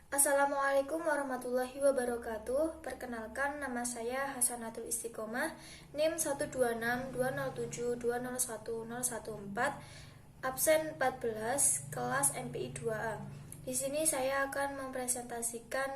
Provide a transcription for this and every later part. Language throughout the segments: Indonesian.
Assalamualaikum warahmatullahi wabarakatuh. Perkenalkan, nama saya Hasanatul Istiqomah, NIM 1262072010114, absen 14, kelas MPI 2A. Di sini saya akan mempresentasikan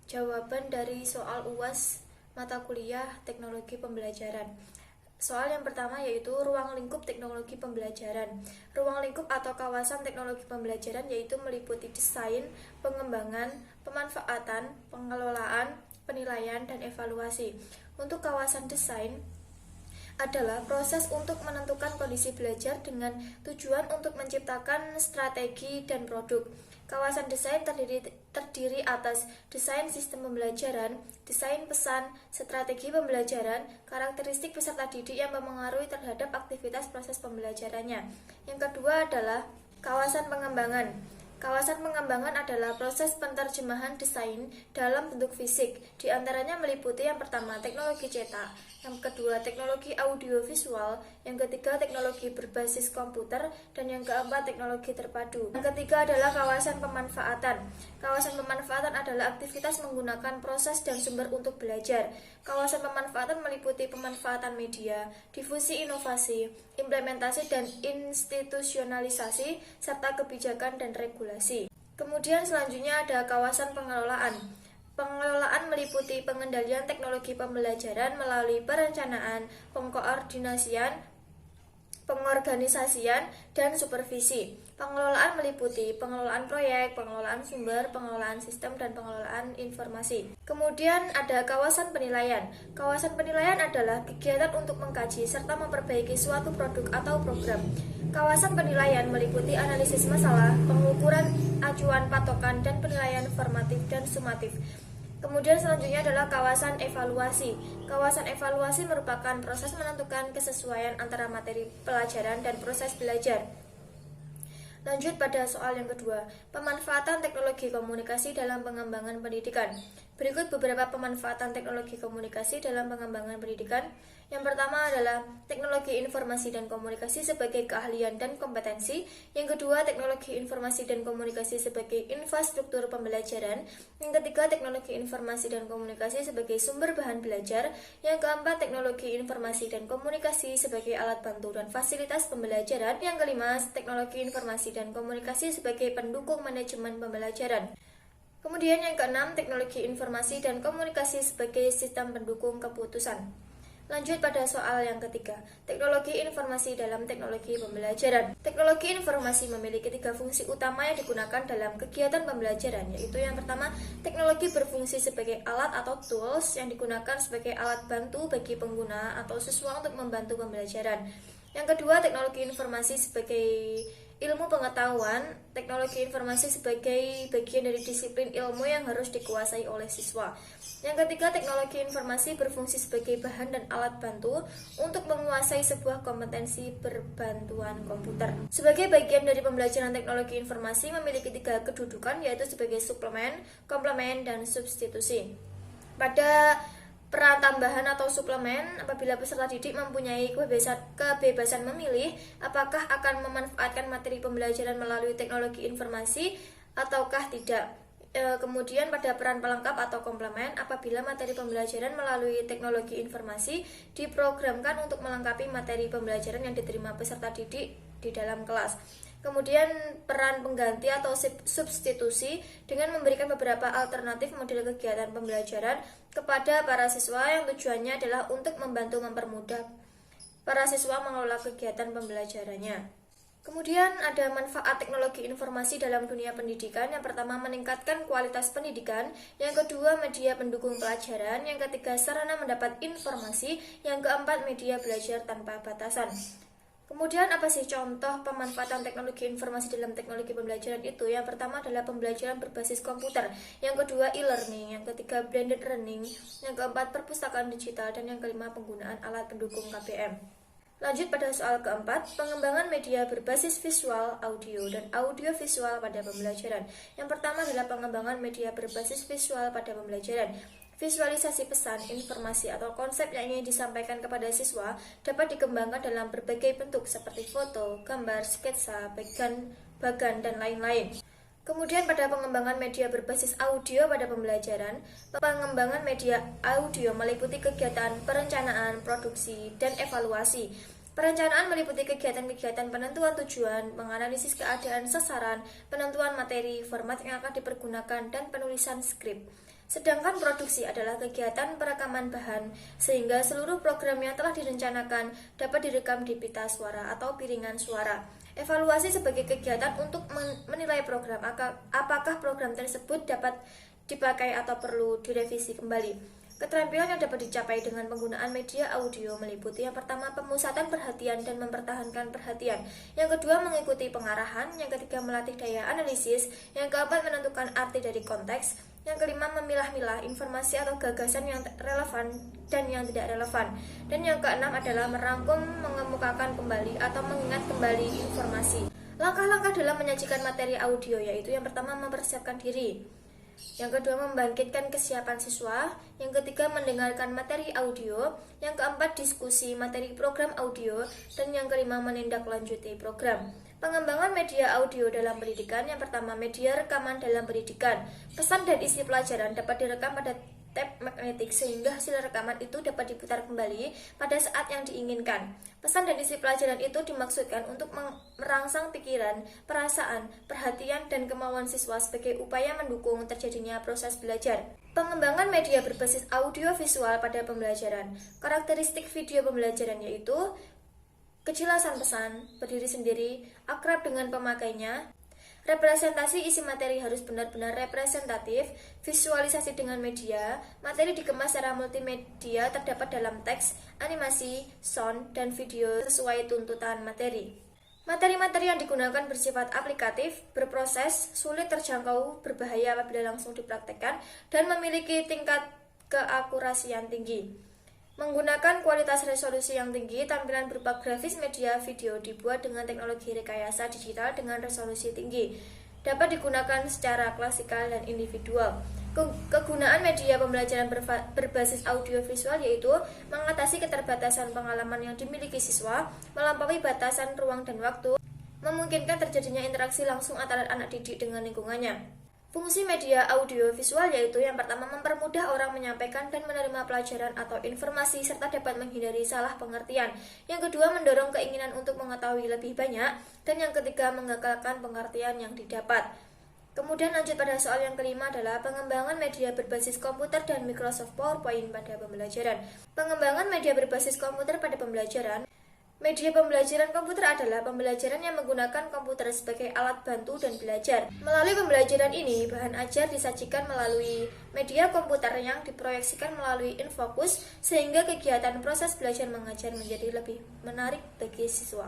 jawaban dari soal UAS mata kuliah Teknologi Pembelajaran. Soal yang pertama yaitu ruang lingkup teknologi pembelajaran. Ruang lingkup atau kawasan teknologi pembelajaran yaitu meliputi desain, pengembangan, pemanfaatan, pengelolaan, penilaian, dan evaluasi. Untuk kawasan desain adalah proses untuk menentukan kondisi belajar dengan tujuan untuk menciptakan strategi dan produk. Kawasan desain terdiri atas desain sistem pembelajaran, desain pesan, strategi pembelajaran, karakteristik peserta didik yang mempengaruhi terhadap aktivitas proses pembelajarannya. Yang kedua adalah kawasan pengembangan. Kawasan pengembangan adalah proses penerjemahan desain dalam bentuk fisik. Di antaranya meliputi yang pertama teknologi cetak, yang kedua teknologi audiovisual, yang ketiga teknologi berbasis komputer, dan yang keempat teknologi terpadu. Yang ketiga adalah kawasan pemanfaatan. Kawasan pemanfaatan adalah aktivitas menggunakan proses dan sumber untuk belajar. Kawasan pemanfaatan meliputi pemanfaatan media, difusi inovasi, implementasi dan institusionalisasi, serta kebijakan dan regulasi. Kemudian selanjutnya ada kawasan pengelolaan. Pengelolaan meliputi pengendalian teknologi pembelajaran melalui perencanaan, pengkoordinasian, pengorganisasian, dan supervisi. Pengelolaan meliputi pengelolaan proyek, pengelolaan sumber, pengelolaan sistem, dan pengelolaan informasi. Kemudian ada kawasan penilaian. Kawasan penilaian adalah kegiatan untuk mengkaji serta memperbaiki suatu produk atau program. Kawasan penilaian meliputi analisis masalah, pengukuran acuan patokan, dan penilaian formatif dan sumatif. Kemudian selanjutnya adalah kawasan evaluasi. Kawasan evaluasi merupakan proses menentukan kesesuaian antara materi pelajaran dan proses belajar. Lanjut pada soal yang kedua, pemanfaatan teknologi komunikasi dalam pengembangan pendidikan. Berikut beberapa pemanfaatan teknologi komunikasi dalam pengembangan pendidikan. Yang pertama adalah teknologi informasi dan komunikasi sebagai keahlian dan kompetensi. Yang kedua, teknologi informasi dan komunikasi sebagai infrastruktur pembelajaran. Yang ketiga, teknologi informasi dan komunikasi sebagai sumber bahan belajar. Yang keempat, teknologi informasi dan komunikasi sebagai alat bantu dan fasilitas pembelajaran. Yang kelima, teknologi informasi dan komunikasi sebagai pendukung manajemen pembelajaran. Kemudian yang keenam, teknologi informasi dan komunikasi sebagai sistem pendukung keputusan. Lanjut pada soal yang ketiga, teknologi informasi dalam teknologi pembelajaran. Teknologi informasi memiliki 3 fungsi utama yang digunakan dalam kegiatan pembelajaran, yaitu yang pertama, teknologi berfungsi sebagai alat atau tools yang digunakan sebagai alat bantu bagi pengguna atau siswa untuk membantu pembelajaran. Yang kedua, teknologi informasi sebagai ilmu pengetahuan. Teknologi informasi sebagai bagian dari disiplin ilmu yang harus dikuasai oleh siswa. Yang ketiga, teknologi informasi berfungsi sebagai bahan dan alat bantu untuk menguasai sebuah kompetensi berbantuan komputer. Sebagai bagian dari pembelajaran teknologi informasi memiliki 3 kedudukan, yaitu sebagai suplemen, komplement, dan substitusi. Pada peran tambahan atau suplemen, apabila peserta didik mempunyai kebebasan memilih apakah akan memanfaatkan materi pembelajaran melalui teknologi informasi ataukah tidak. Kemudian pada peran pelengkap atau komplement, apabila materi pembelajaran melalui teknologi informasi diprogramkan untuk melengkapi materi pembelajaran yang diterima peserta didik di dalam kelas. Kemudian peran pengganti atau substitusi dengan memberikan beberapa alternatif model kegiatan pembelajaran kepada para siswa yang tujuannya adalah untuk membantu mempermudah para siswa mengelola kegiatan pembelajarannya. Kemudian ada manfaat teknologi informasi dalam dunia pendidikan. Yang pertama, meningkatkan kualitas pendidikan. Yang kedua, media pendukung pelajaran. Yang ketiga, sarana mendapat informasi. Yang keempat, media belajar tanpa batasan. Kemudian apa sih contoh pemanfaatan teknologi informasi dalam teknologi pembelajaran itu? Yang pertama adalah pembelajaran berbasis komputer. Yang kedua, e-learning. Yang ketiga, blended learning. Yang keempat, perpustakaan digital. Dan yang kelima, penggunaan alat pendukung KPM. Lanjut pada soal keempat, pengembangan media berbasis visual, audio, dan audiovisual pada pembelajaran. Yang pertama adalah pengembangan media berbasis visual pada pembelajaran. Visualisasi pesan, informasi, atau konsep yang ingin disampaikan kepada siswa dapat dikembangkan dalam berbagai bentuk seperti foto, gambar, sketsa, bagan, dan lain-lain. Kemudian pada pengembangan media berbasis audio pada pembelajaran, pengembangan media audio meliputi kegiatan perencanaan, produksi, dan evaluasi. Perencanaan meliputi kegiatan-kegiatan penentuan tujuan, menganalisis keadaan sasaran, penentuan materi, format yang akan dipergunakan, dan penulisan skrip. Sedangkan produksi adalah kegiatan perekaman bahan, sehingga seluruh program yang telah direncanakan dapat direkam di pita suara atau piringan suara. Evaluasi sebagai kegiatan untuk menilai program, apakah program tersebut dapat dipakai atau perlu direvisi kembali. Keterampilan yang dapat dicapai dengan penggunaan media audio meliputi yang pertama pemusatan perhatian dan mempertahankan perhatian, yang kedua mengikuti pengarahan, yang ketiga melatih daya analisis, yang keempat menentukan arti dari konteks, yang kelima memilah-milah informasi atau gagasan yang relevan dan yang tidak relevan, dan yang keenam adalah merangkum, mengemukakan kembali atau mengingat kembali informasi. Langkah-langkah dalam menyajikan materi audio yaitu yang pertama mempersiapkan diri, yang kedua membangkitkan kesiapan siswa, yang ketiga mendengarkan materi audio, yang keempat diskusi materi program audio, dan yang kelima menindaklanjuti program. Pengembangan media audio dalam pendidikan, yang pertama media rekaman dalam pendidikan. Pesan dan isi pelajaran dapat direkam pada tape magnetik sehingga hasil rekaman itu dapat diputar kembali pada saat yang diinginkan. Pesan dan isi pelajaran itu dimaksudkan untuk merangsang pikiran, perasaan, perhatian, dan kemauan siswa sebagai upaya mendukung terjadinya proses belajar. Pengembangan media berbasis audio visual pada pembelajaran. Karakteristik video pembelajaran yaitu kejelasan pesan, berdiri sendiri, akrab dengan pemakainya. Representasi isi materi harus benar-benar representatif, visualisasi dengan media, materi dikemas secara multimedia terdapat dalam teks, animasi, sound, dan video sesuai tuntutan materi. Materi-materi yang digunakan bersifat aplikatif, berproses, sulit terjangkau, berbahaya apabila langsung dipraktekkan, dan memiliki tingkat keakurasian tinggi. Menggunakan kualitas resolusi yang tinggi, tampilan berupa grafis media video dibuat dengan teknologi rekayasa digital dengan resolusi tinggi. Dapat digunakan secara klasikal dan individual. Kegunaan media pembelajaran berbasis audiovisual yaitu mengatasi keterbatasan pengalaman yang dimiliki siswa, melampaui batasan ruang dan waktu, memungkinkan terjadinya interaksi langsung antara anak didik dengan lingkungannya. Fungsi media audio visual yaitu yang pertama mempermudah orang menyampaikan dan menerima pelajaran atau informasi serta dapat menghindari salah pengertian. Yang kedua mendorong keinginan untuk mengetahui lebih banyak, dan yang ketiga mengagalkan pengertian yang didapat. Kemudian lanjut pada soal yang kelima adalah pengembangan media berbasis komputer dan Microsoft PowerPoint pada pembelajaran. Pengembangan media berbasis komputer pada pembelajaran. Media pembelajaran komputer adalah pembelajaran yang menggunakan komputer sebagai alat bantu dan belajar. Melalui pembelajaran ini, bahan ajar disajikan melalui media komputer yang diproyeksikan melalui infocus, sehingga kegiatan proses belajar mengajar menjadi lebih menarik bagi siswa.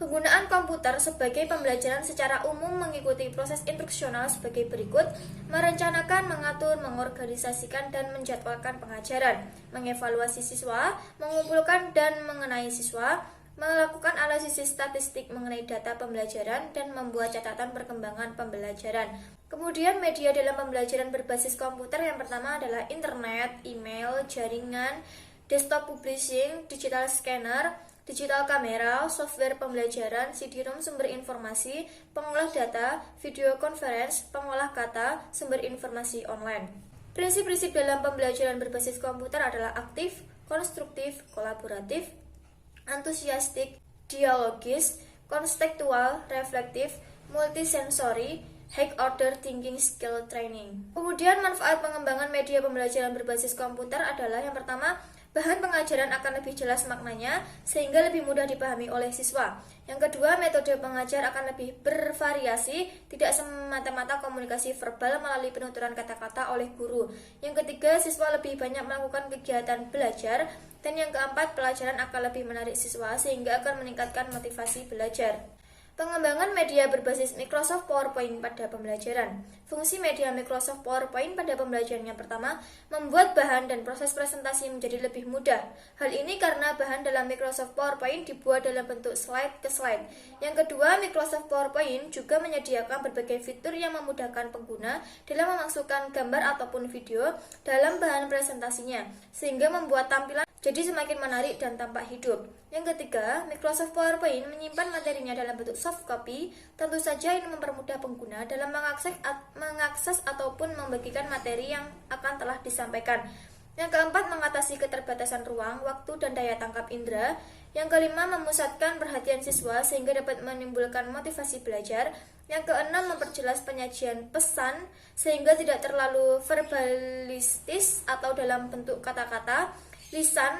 Penggunaan komputer sebagai pembelajaran secara umum mengikuti proses instruksional sebagai berikut: merencanakan, mengatur, mengorganisasikan, dan menjadwalkan pengajaran, mengevaluasi siswa, mengumpulkan dan mengenai siswa, melakukan analisis statistik mengenai data pembelajaran, dan membuat catatan perkembangan pembelajaran. Kemudian media dalam pembelajaran berbasis komputer yang pertama adalah internet, email, jaringan, desktop publishing, digital scanner, digital kamera, software pembelajaran, CD-ROM sumber informasi, pengolah data, video conference, pengolah kata, sumber informasi online. Prinsip-prinsip dalam pembelajaran berbasis komputer adalah aktif, konstruktif, kolaboratif, antusiastik, dialogis, konstektual, reflektif, multisensori, high order thinking skill training. Kemudian manfaat pengembangan media pembelajaran berbasis komputer adalah yang pertama, bahan pengajaran akan lebih jelas maknanya sehingga lebih mudah dipahami oleh siswa. Yang kedua, metode pengajar akan lebih bervariasi, tidak semata-mata komunikasi verbal melalui penuturan kata-kata oleh guru. Yang ketiga, siswa lebih banyak melakukan kegiatan belajar. Dan yang keempat, pelajaran akan lebih menarik siswa sehingga akan meningkatkan motivasi belajar. Pengembangan media berbasis Microsoft PowerPoint pada pembelajaran. Fungsi media Microsoft PowerPoint pada pembelajaran yang pertama, membuat bahan dan proses presentasi menjadi lebih mudah. Hal ini karena bahan dalam Microsoft PowerPoint dibuat dalam bentuk slide ke slide. Yang kedua, Microsoft PowerPoint juga menyediakan berbagai fitur yang memudahkan pengguna dalam memasukkan gambar ataupun video dalam bahan presentasinya, sehingga membuat tampilan jadi semakin menarik dan tampak hidup. Yang ketiga, Microsoft PowerPoint menyimpan materinya dalam bentuk soft copy. Tentu saja ini mempermudah pengguna dalam mengakses ataupun membagikan materi yang akan telah disampaikan. Yang keempat, mengatasi keterbatasan ruang, waktu, dan daya tangkap indera. Yang kelima, memusatkan perhatian siswa sehingga dapat menimbulkan motivasi belajar. Yang keenam, memperjelas penyajian pesan sehingga tidak terlalu verbalistis atau dalam bentuk kata-kata, lisan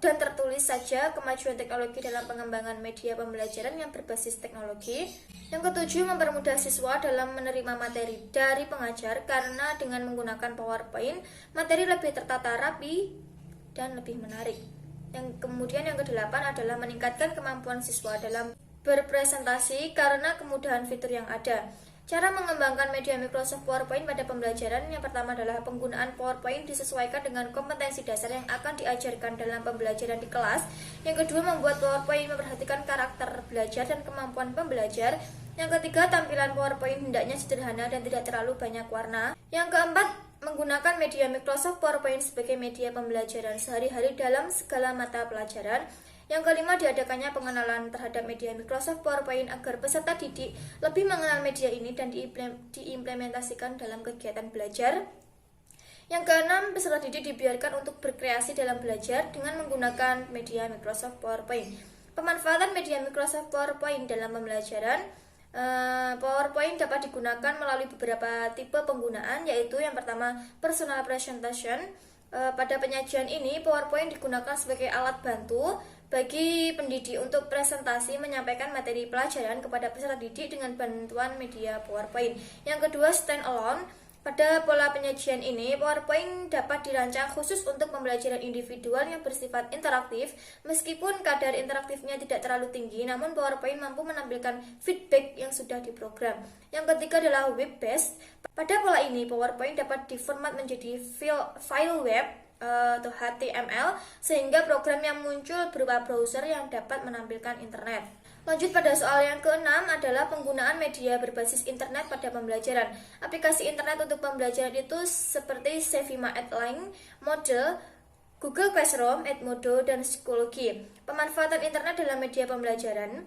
dan tertulis saja. Kemajuan teknologi dalam pengembangan media pembelajaran yang berbasis teknologi. Yang ketujuh, mempermudah siswa dalam menerima materi dari pengajar karena dengan menggunakan PowerPoint, materi lebih tertata rapi dan lebih menarik. Kemudian yang kedelapan adalah meningkatkan kemampuan siswa dalam berpresentasi karena kemudahan fitur yang ada. Cara mengembangkan media Microsoft PowerPoint pada pembelajaran, yang pertama adalah penggunaan PowerPoint disesuaikan dengan kompetensi dasar yang akan diajarkan dalam pembelajaran di kelas. Yang kedua, membuat PowerPoint memperhatikan karakter belajar dan kemampuan pembelajar. Yang ketiga, tampilan PowerPoint hendaknya sederhana dan tidak terlalu banyak warna. Yang keempat, menggunakan media Microsoft PowerPoint sebagai media pembelajaran sehari-hari dalam segala mata pelajaran. Yang kelima, diadakannya pengenalan terhadap media Microsoft PowerPoint agar peserta didik lebih mengenal media ini dan diimplementasikan dalam kegiatan belajar. Yang keenam, peserta didik dibiarkan untuk berkreasi dalam belajar dengan menggunakan media Microsoft PowerPoint. Pemanfaatan media Microsoft PowerPoint dalam pembelajaran. PowerPoint dapat digunakan melalui beberapa tipe penggunaan, yaitu yang pertama, personal presentation. Pada penyajian ini, PowerPoint digunakan sebagai alat bantu bagi pendidik untuk presentasi menyampaikan materi pelajaran kepada peserta didik dengan bantuan media PowerPoint. Yang kedua, stand alone. Pada pola penyajian ini, PowerPoint dapat dirancang khusus untuk pembelajaran individual yang bersifat interaktif. Meskipun kadar interaktifnya tidak terlalu tinggi, namun PowerPoint mampu menampilkan feedback yang sudah diprogram. Yang ketiga adalah web-based. Pada pola ini, PowerPoint dapat diformat menjadi file web atau HTML sehingga program yang muncul berupa browser yang dapat menampilkan internet. Lanjut pada soal yang keenam adalah penggunaan media berbasis internet pada pembelajaran. Aplikasi internet untuk pembelajaran itu seperti Savima Edline, Moodle, Google Classroom, Edmodo, dan Schoology. Pemanfaatan internet dalam media pembelajaran.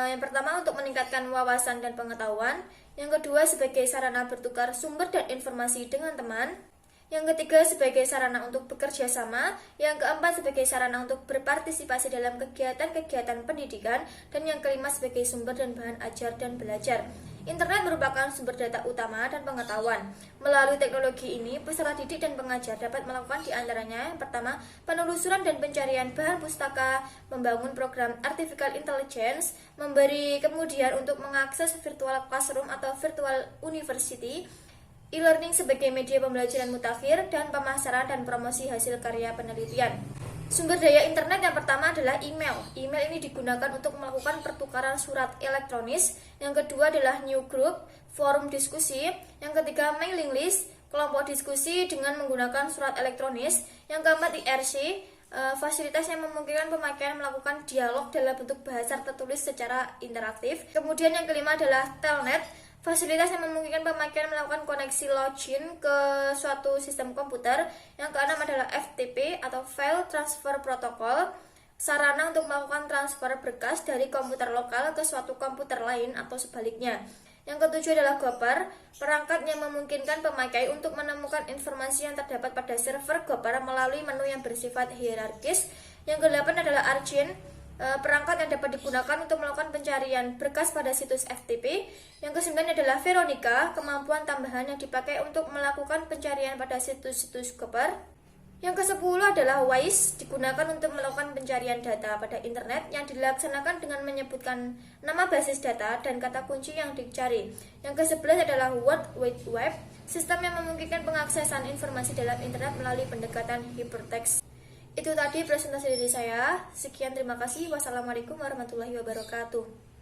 Yang pertama, untuk meningkatkan wawasan dan pengetahuan. Yang kedua, sebagai sarana bertukar sumber dan informasi dengan teman. Yang ketiga, sebagai sarana untuk bekerja sama. Yang keempat, sebagai sarana untuk berpartisipasi dalam kegiatan-kegiatan pendidikan. Dan yang kelima, sebagai sumber dan bahan ajar dan belajar. Internet merupakan sumber data utama dan pengetahuan. Melalui teknologi ini, peserta didik dan pengajar dapat melakukan diantaranya: yang pertama, penelusuran dan pencarian bahan pustaka, membangun program artificial intelligence, memberi kemudian untuk mengakses virtual classroom atau virtual university, e-learning sebagai media pembelajaran mutakhir, dan pemasaran dan promosi hasil karya penelitian. Sumber daya internet yang pertama adalah email. Email ini digunakan untuk melakukan pertukaran surat elektronis. Yang kedua adalah newsgroup, forum diskusi. Yang ketiga, mailing list, kelompok diskusi dengan menggunakan surat elektronis. Yang keempat, IRC, fasilitas yang memungkinkan pemakaian melakukan dialog dalam bentuk bahasa tertulis secara interaktif. Kemudian yang kelima adalah telnet, fasilitas yang memungkinkan pemakaian melakukan koneksi login ke suatu sistem komputer. Yang keenam adalah FTP atau File Transfer Protocol, sarana untuk melakukan transfer berkas dari komputer lokal ke suatu komputer lain atau sebaliknya. Yang ketujuh adalah Gopher, perangkat yang memungkinkan pemakai untuk menemukan informasi yang terdapat pada server Gopher melalui menu yang bersifat hierarkis. Yang kedelapan adalah Argent, perangkat yang dapat digunakan untuk melakukan pencarian berkas pada situs FTP. Yang kesembilan adalah Veronica, kemampuan tambahan yang dipakai untuk melakukan pencarian pada situs-situs Gopher. Yang kesepuluh adalah WISE, digunakan untuk melakukan pencarian data pada internet yang dilaksanakan dengan menyebutkan nama basis data dan kata kunci yang dicari. Yang ke-11 adalah World Wide Web, sistem yang memungkinkan pengaksesan informasi dalam internet melalui pendekatan hypertext. Itu tadi presentasi dari saya. Sekian, terima kasih. Wassalamualaikum warahmatullahi wabarakatuh.